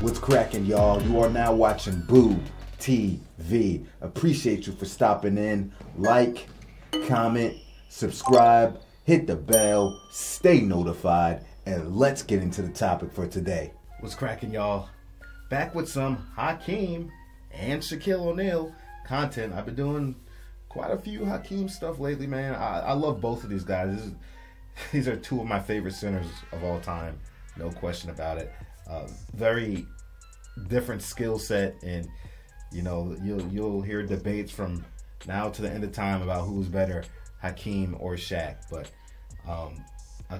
What's cracking, y'all? You are now watching Boo TV. Appreciate you for stopping in. Like, comment, subscribe, hit the bell, stay notified, and let's get into the topic for today. What's cracking, y'all? Back with some Hakeem and Shaquille O'Neal content. I've been doing quite a few Hakeem stuff lately, man. I love both of these guys. These are two of my favorite centers of all time, no question about it. Very different skill set, and you know you'll hear debates from now to the end of time about who's better, Hakeem or Shaq. But I'll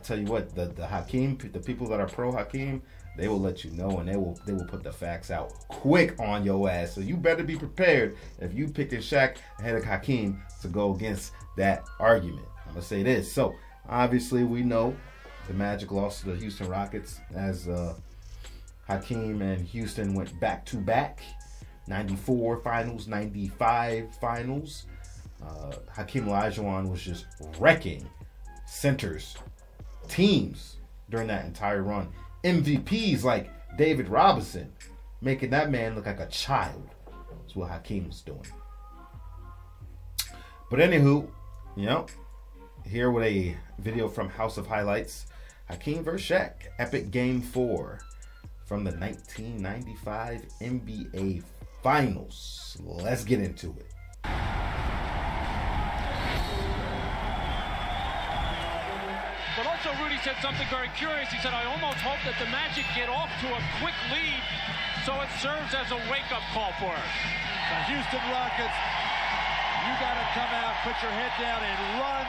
tell you what, the Hakeem, the people that are pro Hakeem, they will let you know, and they will put the facts out quick on your ass. So you better be prepared if you picking Shaq ahead of Hakeem to go against that argument. I'm gonna say this. So obviously we know the Magic lost to the Houston Rockets as Hakeem and Houston went back-to-back, 94 finals, 95 finals. Hakeem Olajuwon was just wrecking centers, teams during that entire run. MVPs like David Robinson, making that man look like a child. That's what Hakeem was doing. But anywho, you know, here with a video from House of Highlights, Hakeem vs. Shaq, Epic Game 4 from the 1995 NBA Finals. Let's get into it. But also Rudy said something very curious. He said, I almost hope that the Magic get off to a quick lead so it serves as a wake-up call for us. The Houston Rockets, you got to come out, put your head down, and run.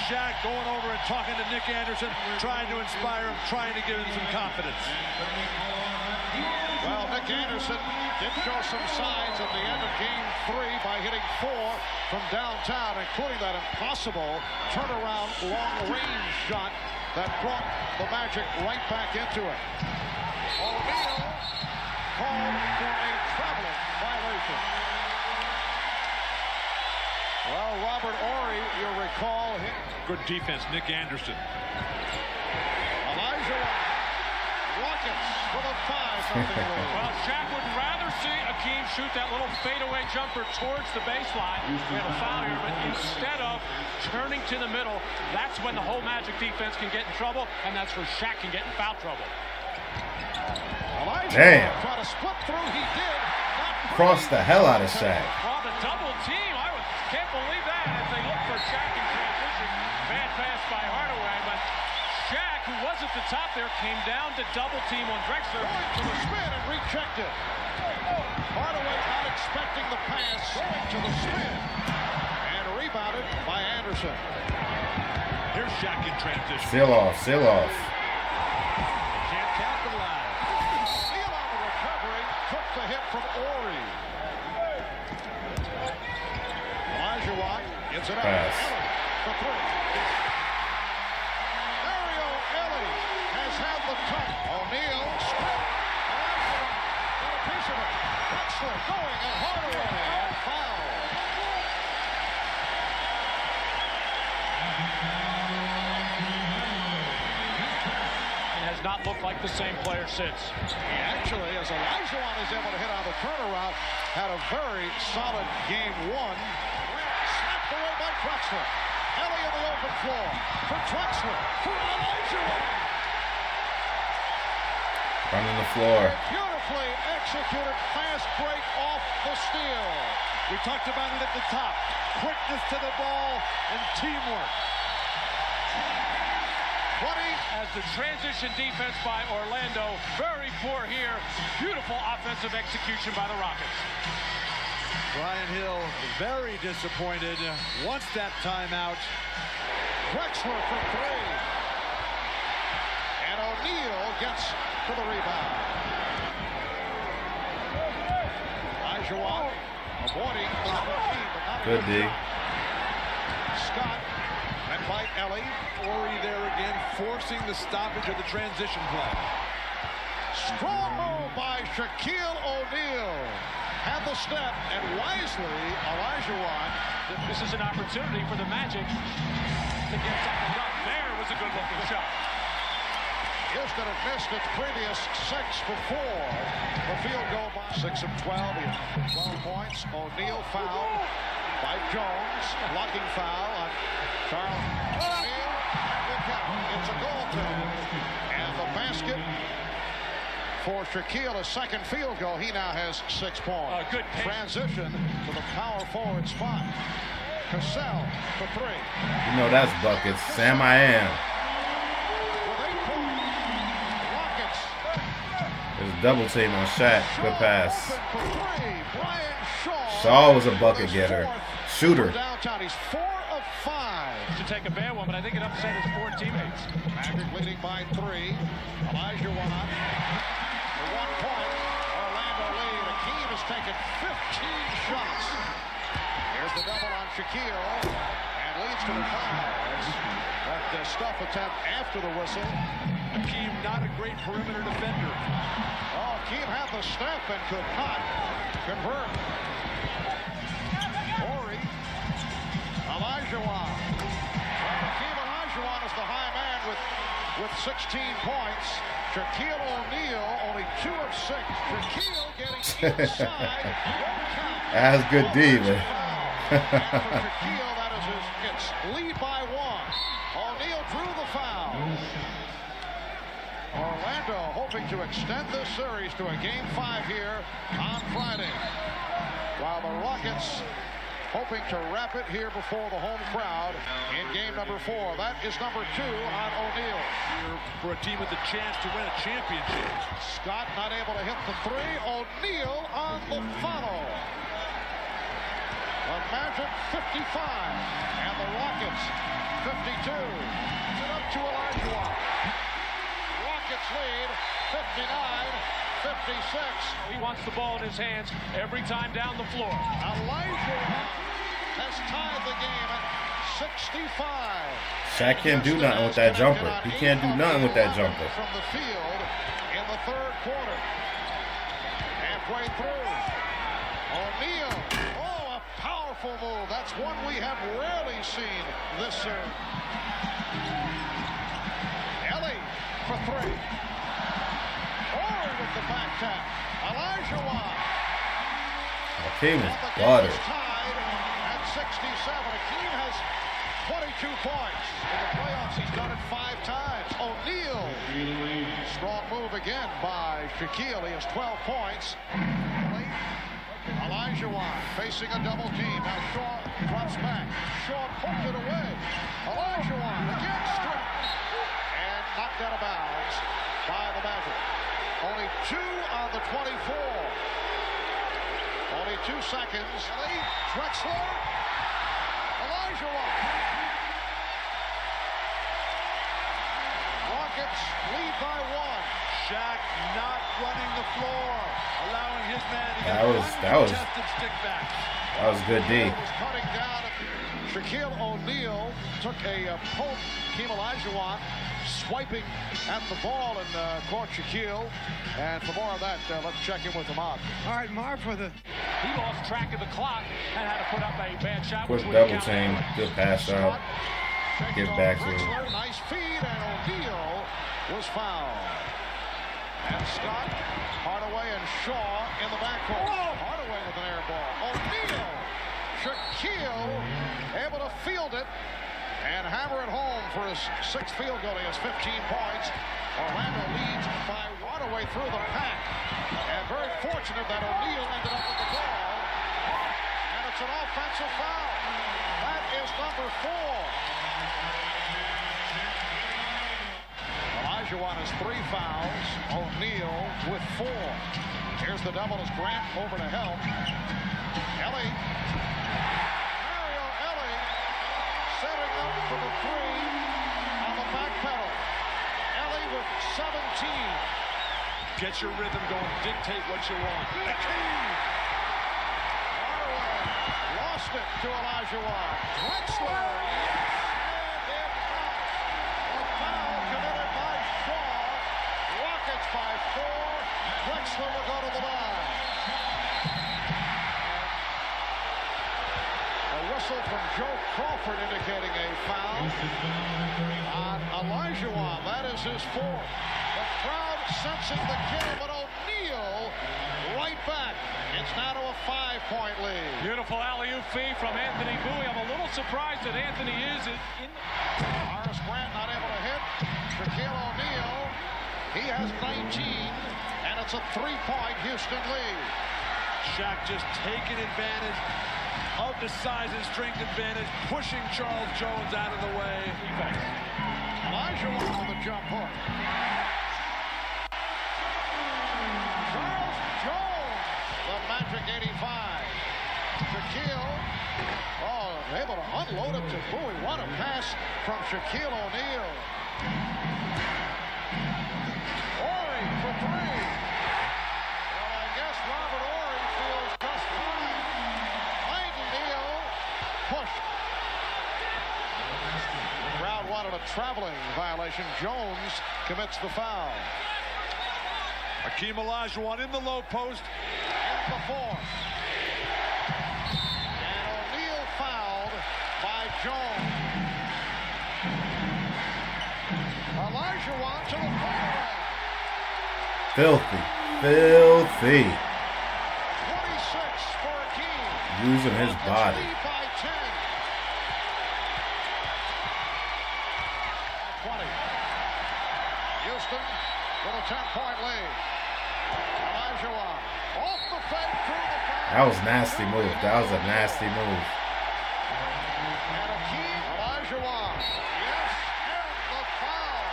Shaq going over and talking to Nick Anderson, trying to inspire him, trying to give him some confidence. Well, Nick Anderson did show some signs at the end of Game 3 by hitting 4 from downtown, including that impossible turnaround long-range shot that brought the Magic right back into it. O'Neal called for a traveling violation. Well, Robert Horry, you'll recall him. Good defense, Nick Anderson. Olajuwon, Rockets for the 5-0 lead. Well, Shaq would rather see Hakeem shoot that little fadeaway jumper towards the baseline. We had a foul here, but instead of turning to the middle, that's when the whole Magic defense can get in trouble, and that's where Shaq can get in foul trouble. Damn. Trying to split through, he did. Crossed the hell out of Shaq. Oh, the double team. Can't believe that as they look for Shaq in transition. Bad pass by Hardaway, but Shaq, who was at the top there, came down to double team on Drexler. To the spin and rechecked it. Hardaway not expecting the pass to the spin. And rebounded by Anderson. Here's Shaq in transition. Seal off. Can't capitalize. Seal on the recovery. Took the hit from Horry. Olajuwon gets it out. Ellie for 3. Mario Ellie has had the cut. O'Neal strip. Olajuwon got a piece of it. Drexler going and Hardaway and foul. He has not looked like the same player since. Actually, as Olajuwon is able to hit on the turnaround, had a very solid game 1. Snapped away by Drexler. Ellie in the open floor for Drexler. For Olajuwon. Running the floor. Beautifully executed fast break off the steal. We talked about it at the top. Quickness to the ball and teamwork. 20. As the transition defense by Orlando, very poor here. Beautiful offensive execution by the Rockets. Brian Hill very disappointed. Wants that timeout. Drexler for 3. And O'Neal gets to the rebound. Olajuwon avoiding the double team, but not Good D. Scott met by Ellie. Horry there again, forcing the stoppage of the transition play. Strong move by Shaquille O'Neal. Had the step, and wisely, Olajuwon. This is an opportunity for the Magic to get something done. There was a good-looking shot. Houston had missed its previous 6 before the field goal by 6 of 12. He had 12 points. O'Neal fouled by Jones. Blocking foul on Charles O'Neal. It's a goal team. And the basket for Shaquille, a second field goal. He now has 6 points. Good transition to the power forward spot. Cassell for 3. You know that's buckets. Sam I am. There's a double team on Shaq. Good pass. Shaw was a bucket getter. Shooter. Downtown, he's 4 of 5. To take a bad one, but I think it upset his 4 teammates. Magic leading by 3. Olajuwon for 1 point. Orlando lead. Hakeem has taken 15 shots. Here's the double on Shaquille. And leads to the foul. That stuff attempt after the whistle. Hakeem, not a great perimeter defender. Oh, Hakeem had the step and could not convert. Horry. Olajuwon. Well, Hakeem Olajuwon is the high man with 16 points. Shaquille O'Neal only 2 of 6. Shaquille getting inside. That's good D, man. For Shaquille, that is his lead by 1. O'Neal drew the foul. Orlando hoping to extend this series to a Game 5 here on Friday. While the Rockets hoping to wrap it here before the home crowd in game number 4. That is number 2 on O'Neal. For a team with a chance to win a championship. Scott not able to hit the 3. O'Neal on the follow. The Magic 55 and the Rockets 52. It up to Olajuwon. Rockets lead 59-56. He wants the ball in his hands every time down the floor. Olajuwon has tied the game at 65. Shaq can't do nothing with that jumper. He can't do nothing with that jumper. From the field in the 3rd quarter. Halfway through. O'Neal. Oh, a powerful move. That's one we have rarely seen this series. Ellie for 3. Horry with the back tap. Olajuwon. Hakeem was butter. Tied at 67. Hakeem has 22 points. In the playoffs, he's done it 5 times. O'Neal. Strong move again by Shaquille. He has 12 points. Olajuwon facing a double team. Now Shaw drops back. Shaw puts it away. Olajuwon again stripped. And knocked out of bounds by the Magic. Only 2 on the 24. Only 2 seconds. Drexler. Olajuwon. Rockets lead by 1. Shaq not running the floor, allowing his man to get that stick back. That was good D. Was cutting down. Shaquille O'Neal took a poke. Hakeem Olajuwon swiping at the ball and caught Shaquille. And for more of that, let's check in with Ahmad. All right, Marv, for the... He lost track of the clock and had to put up a bad shot. Quick double team. Good pass out. Get back to him. Nice feed, and O'Neal was fouled. And Scott, Hardaway, and Shaw in the backcourt. Hardaway with an air ball. O'Neal. Shaquille able to field it and hammer it home for his 6th field goal. He has 15 points. Orlando leads by Hardaway through the pack. And very fortunate that O'Neal ended up with the ball. And it's an offensive foul. That is number 4. Olajuwon has 3 fouls. O'Neal with 4. Here's the double as Grant over to help. Ellie. Mario Ellie setting up for the 3 on the back pedal. Ellie with 17. Get your rhythm going. Dictate what you want. Hardaway lost it to Olajuwon. Drexler. By 4. Drexler will go to the line. A whistle for from Joe Crawford indicating a foul on Olajuwon. That is his fourth. The crowd sensing the kill, but O'Neal right back. It's now to a 5-point lead. Beautiful alley-oop feed from Anthony Bowie. I'm a little surprised that Anthony is in. Horace Grant not able to hit. Shaquille O'Neal, he has 19, and it's a 3-point Houston lead. Shaq just taking advantage of the size and strength advantage, pushing Charles Jones out of the way. Olajuwon with a jump hook. Charles Jones, the Magic 85. Shaquille, able to unload it to Bowie. What a pass from Shaquille O'Neal. Horry for three. Well, I guess Robert Horry feels just fine. Nightingale pushed. The crowd wanted a traveling violation. Jones commits the foul. Hakeem Olajuwon in the low post. In the fourth. And O'Neal fouled by Jones. Olajuwon to the fairway. Filthy. Filthy. 26 for Hakeem. Using his body. Lead by 10. 20. Houston with a 10-point lead. Olajuwon off the fake through the foul. That was a nasty move. That was a nasty move. And Hakeem Olajuwon. Yes, and the foul.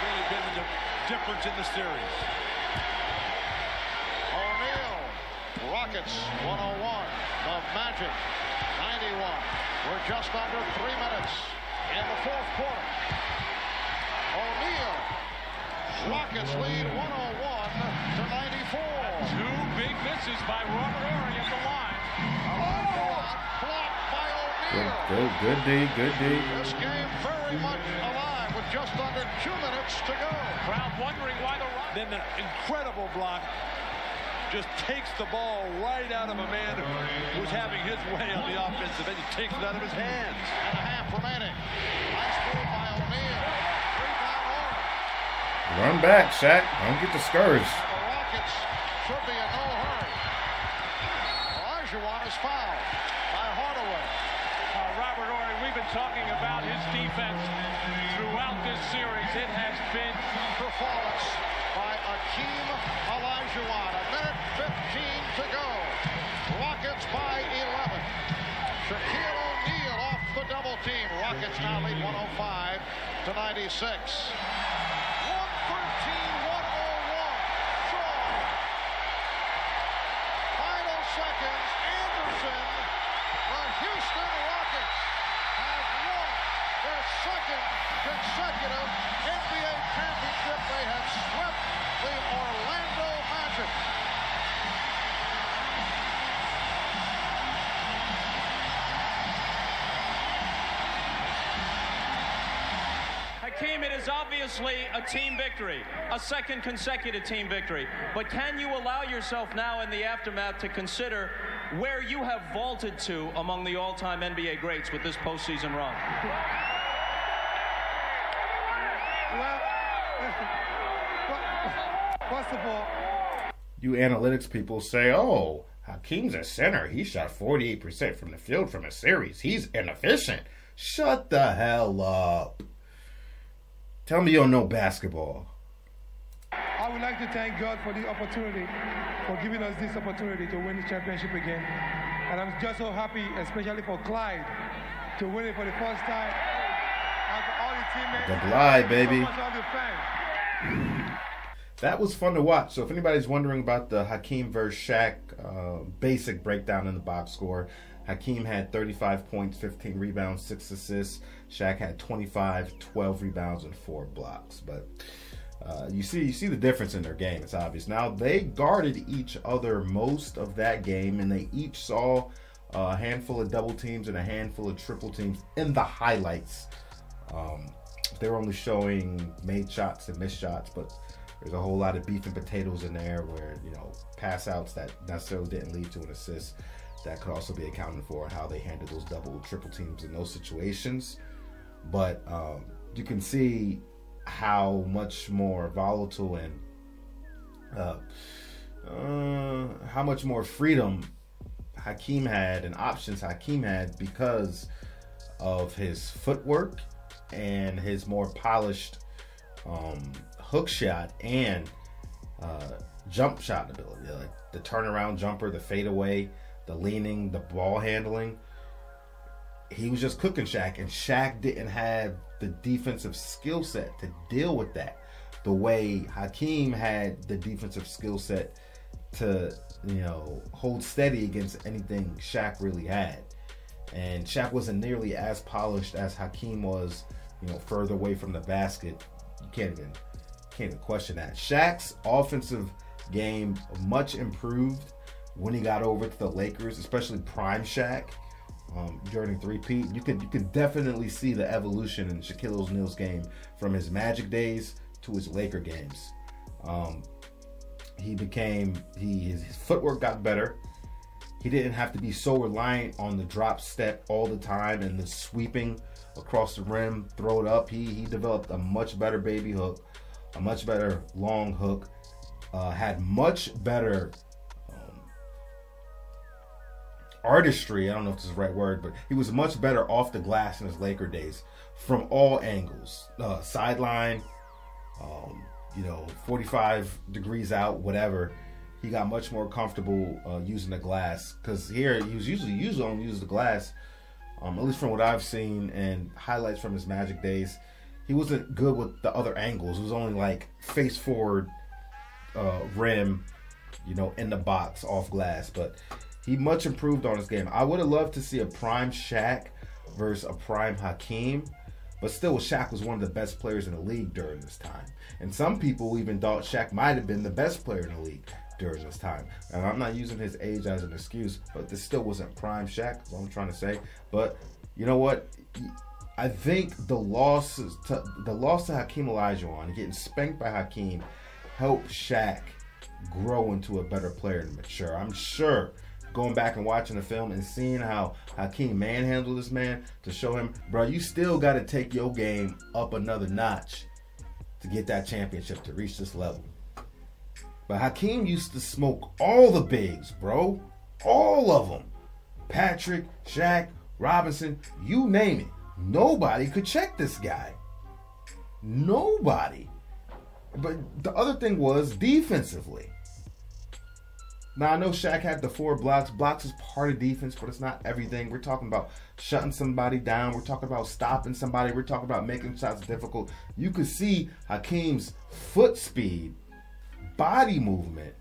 Really been the difference in the series. O'Neal. Rockets 101. The Magic 91. We're just under 3 minutes in the fourth quarter. O'Neal. Rockets lead 101 to 94. Two big misses by Robert Horry at the line. Blocked by O'Neal. Good D. Good D. This game very much alive with just under 2 minutes to go. Crowd wondering why the Rockets. Then the incredible block just takes the ball right out of a man who's having his way on the offensive end. He takes it out of his hands. And a half remaining. Nice move by O'Neal. Rebound Horry. Run back, Shaq. Don't get discouraged. The Rockets should be in no hurry. Olajuwon is fouled by Hardaway. Robert Horry, we've been talking about his defense throughout this series. It has been Performance by Hakeem Olajuwon. A minute 15 to go. Rockets by 11. Shaquille O'Neal off the double team. Rockets now lead 105 to 96. 113-101. Shaw. Final seconds. Anderson. The Houston Rockets have won their second consecutive NBA championship. They have swept the Orlando Magic. Hakeem, it is obviously a team victory, a second consecutive team victory. But can you allow yourself now in the aftermath to consider where you have vaulted to among the all-time NBA greats with this postseason run? Well, first of all, You analytics people say, oh, Hakeem's a center. He shot 48% from the field from a series. He's inefficient. Shut the hell up. Tell me you don't know basketball. I would like to thank God for the opportunity, for giving us this opportunity to win the championship again. And I'm just so happy, especially for Clyde, to win it for the first time. And for all the teammates. The Glide, baby. So much of the fans. That was fun to watch. So if anybody's wondering about the Hakeem versus Shaq basic breakdown in the box score, Hakeem had 35 points, 15 rebounds, 6 assists. Shaq had 25, 12 rebounds, and 4 blocks. But you see the difference in their game. It's obvious. Now, they guarded each other most of that game, and they each saw a handful of double teams and a handful of triple teams in the highlights. They were only showing made shots and missed shots, but There's a whole lot of beef and potatoes in there where, you know, pass outs that necessarily didn't lead to an assist that could also be accounted for, how they handled those double, triple teams in those situations. But you can see how much more volatile and how much more freedom Hakeem had and options Hakeem had because of his footwork and his more polished hook shot and jump shot ability, like the turnaround jumper, the fadeaway, the leaning, the ball handling. He was just cooking Shaq, and Shaq didn't have the defensive skill set to deal with that the way Hakeem had the defensive skill set to, you know, hold steady against anything Shaq really had. And Shaq wasn't nearly as polished as Hakeem was, you know, further away from the basket. You can't even question that. Shaq's offensive game much improved when he got over to the Lakers, especially prime Shaq during the three-peat. You could definitely see the evolution in Shaquille O'Neal's game from his Magic days to his Laker games. His footwork got better. He didn't have to be so reliant on the drop step all the time and the sweeping across the rim, throw it up. He developed a much better baby hook, a much better long hook, had much better artistry. I don't know if this is the right word, but he was much better off the glass in his Laker days from all angles. Sideline, 45 degrees out, whatever. He got much more comfortable using the glass, because here he was usually only use the glass, at least from what I've seen and highlights from his Magic days. He wasn't good with the other angles. It was only like face forward rim, in the box off glass. But he much improved on his game. I would have loved to see a prime Shaq versus a prime Hakeem, but still Shaq was one of the best players in the league during this time. And some people even thought Shaq might have been the best player in the league during this time. And I'm not using his age as an excuse, but this still wasn't prime Shaq, is what I'm trying to say. But you know what? I think the loss to Hakeem Olajuwon, getting spanked by Hakeem, helped Shaq grow into a better player and mature. I'm sure going back and watching the film and seeing how Hakeem manhandled this man to show him, bro, you still got to take your game up another notch to get that championship, to reach this level. But Hakeem used to smoke all the bigs, bro. All of them. Patrick, Shaq, Robinson, you name it. Nobody could check this guy. Nobody. But the other thing was defensively. Now, I know Shaq had the 4 blocks. Blocks is part of defense, but it's not everything. We're talking about shutting somebody down. We're talking about stopping somebody. We're talking about making shots difficult. You could see Hakeem's foot speed, body movement,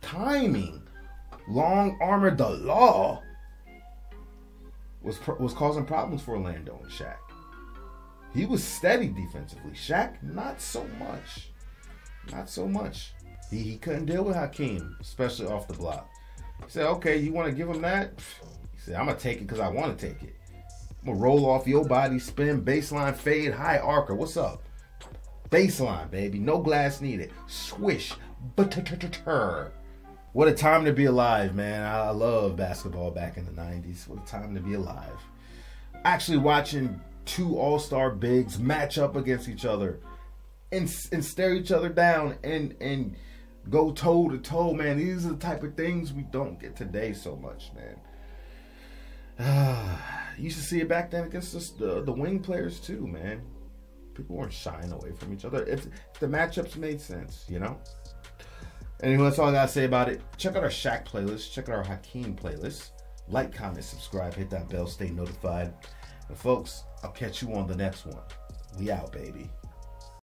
timing, long armor, the law was causing problems for Orlando and Shaq. He was steady defensively. Shaq, not so much. Not so much. He couldn't deal with Hakeem, especially off the block. He said, okay, you want to give him that? He said, I'm going to take it because I want to take it. I'm going to roll off your body, spin, baseline, fade, high arcer. What's up? Baseline, baby. No glass needed. Swish. What a time to be alive, man. I love basketball back in the 90s. What a time to be alive. Actually watching 2 all-star bigs match up against each other and stare each other down and go toe to toe, man. These are the type of things we don't get today so much, man. You used to see it back then against the wing players too, man. People weren't shying away from each other if the matchups made sense, Anyway, that's all I gotta say about it. Check out our Shaq playlist. Check out our Hakeem playlist. Like, comment, subscribe, hit that bell, stay notified. And folks, I'll catch you on the next one. We out, baby.